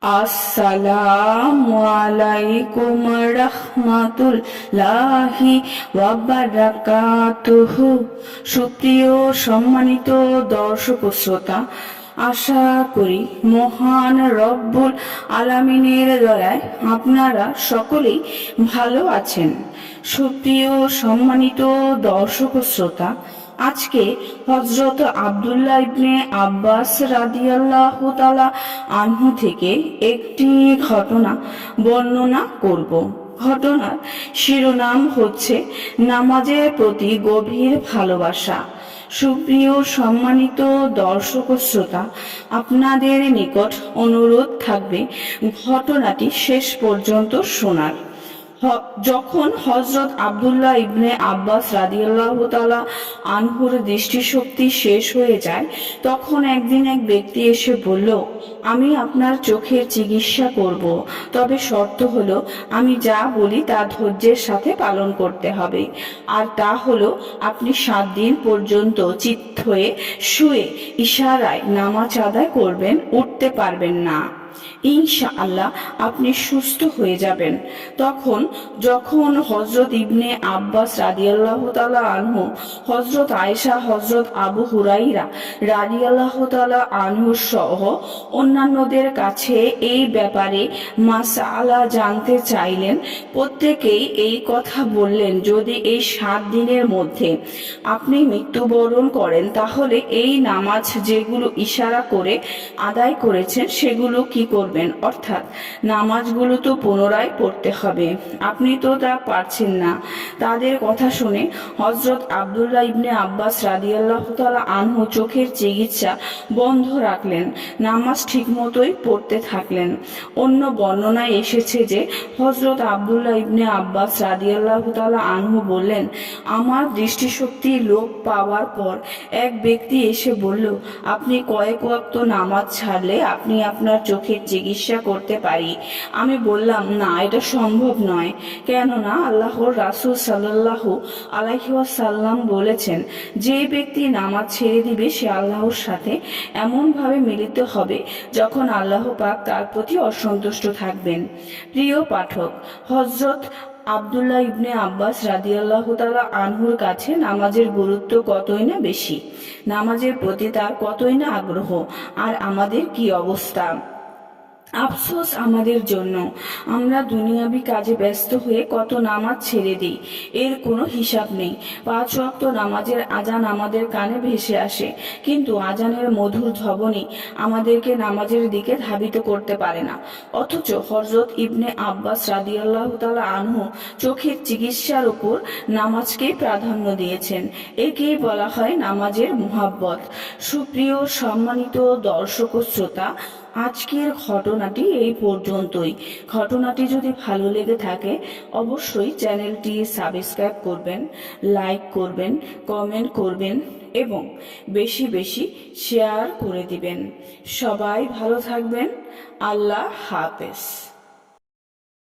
আসসালামু আলাইকুম রহমাতুল্লাহি ওয়া বারাকাতুহু। সুপ্রিয় সম্মানিত দর্শক ও শ্রোতা, আশা করি মহান রব্বুল আলামিনের দয়ায় আপনারা সকলেই ভালো আছেন। সুপ্রিয় সম্মানিত দর্শক ও শ্রোতা, আজকে হযরত আব্দুল্লাহ ইবনে আব্বাস রাদিয়াল্লাহু তাআলা আনহু থেকে একটি ঘটনা বর্ণনা করব। ঘটনার শিরোনাম হচ্ছে নামাজের প্রতি গভীর ভালোবাসা। সুপ্রিয় সম্মানিত দর্শক ও শ্রোতা, আপনাদের নিকট অনুরোধ থাকবে ঘটনাটি শেষ পর্যন্ত শোনার। যখন হযরত আব্দুল্লাহ ইবনে আব্বাস রাদিয়াল্লাহু তাআলা আনহুর দৃষ্টিশক্তি শেষ হয়ে যায়, তখন একদিন এক ব্যক্তি এসে বলল, আমি আপনার চোখের চিকিৎসা করব, তবে শর্ত হলো আমি যা বলি তা ধৈর্যের সাথে পালন করতে হবে। আর তা হলো আপনি 7 দিন পর্যন্ত চিত হয়ে শুয়ে ইশারায় নামাজ আদায় করবেন, উঠতে পারবেন না। ইনশাআল্লাহ আপনি সুস্থ হয়ে যাবেন। যখন হযরত ইবনে আব্বাস রাদিয়াল্লাহু তাআলা আনহু, হযরত আয়েশা, হযরত আবু হুরাইরা রাদিয়াল্লাহু তাআলা আনহু সহ অন্যান্যদের কাছে এই ব্যাপারে মাসআলা জানতে চাইলেন, প্রত্যেকেই এই কথা বললেন, যদি এই 7 দিনের মধ্যে আপনি মৃত্যুবরণ করেন তাহলে এই নামাজ যেগুলো ইশারা করে আদায় করেছেন সেগুলো কি করবেন? অর্থাৎ নামাজগুলো তো পুনরায় পড়তে হবে, আপনি তো তা পারছেন না। তাদের কথা শুনে হযরত আব্দুল্লাহ ইবনে আব্বাস রাদিয়াল্লাহু তাআলা আনহু চোখের চিকিৎসা বন্ধ রাখলেন, নামাজ ঠিকমতোই পড়তে থাকলেন। অন্য বর্ণনায় এসেছে যে হযরত আব্দুল্লাহ ইবনে আব্বাস রাদিয়াল্লাহু তাআলা আনহু বললেন, আমার দৃষ্টিশক্তি লোপ পাওয়ার পর এক ব্যক্তি এসে বলল, আপনি কয়েক ওয়াক্ত নামাজ ছাড়লে আপনি আপনার চোখের চিকিৎসা করতে পারি। আমি বললাম, না, এটা সম্ভব নয়, কেননা আল্লাহর রাসূল সাল্লাল্লাহু আলাইহি ওয়াসাল্লাম বলেছেন, যে ব্যক্তি নামাজ ছেড়ে দিবে সে আল্লাহর সাথে এমনভাবে মিলিত হবে যখন আল্লাহ পাক তার প্রতি অসন্তুষ্ট থাকবেন। প্রিয় পাঠক, হযরত আব্দুল্লাহ ইবনে আব্বাস রাদিয়াল্লাহু তাআলা আনহুর কাছে নামাজের গুরুত্ব কতই না বেশি, নামাজের প্রতি তার কতই না আগ্রহ। আর আমাদের কি অবস্থা! আফসোস আমাদের জন্য, আমরা দুনিয়াবি কাজে ব্যস্ত হয়ে কত নামাজ ছেড়ে দিই, এর কোনো হিসাব নেই। 5 ওয়াক্ত নামাজের আজান আমাদের কানে ভেসে আসে, কিন্তু আজানের মধুর ধ্বনি আমাদেরকে নামাজের দিকে ধাবিত করতে পারে না। অথচ হযরত ইবনে আব্বাস রাদিয়াল্লাহু তাআলা আনহু চোখের চিকিৎসার উপর নামাজকেই প্রাধান্য দিয়েছেন। একেই বলা হয় নামাজের মুহাব্বত। সুপ্রিয় সম্মানিত দর্শক ও শ্রোতা, আজকের ঘটনাটি এই পর্যন্তই। ঘটনাটি যদি ভালো লেগে থাকে অবশ্যই চ্যানেলটি সাবস্ক্রাইব করবেন, লাইক করবেন, কমেন্ট করবেন এবং বেশি বেশি শেয়ার করে দিবেন। সবাই ভালো থাকবেন। আল্লাহ হাফেজ।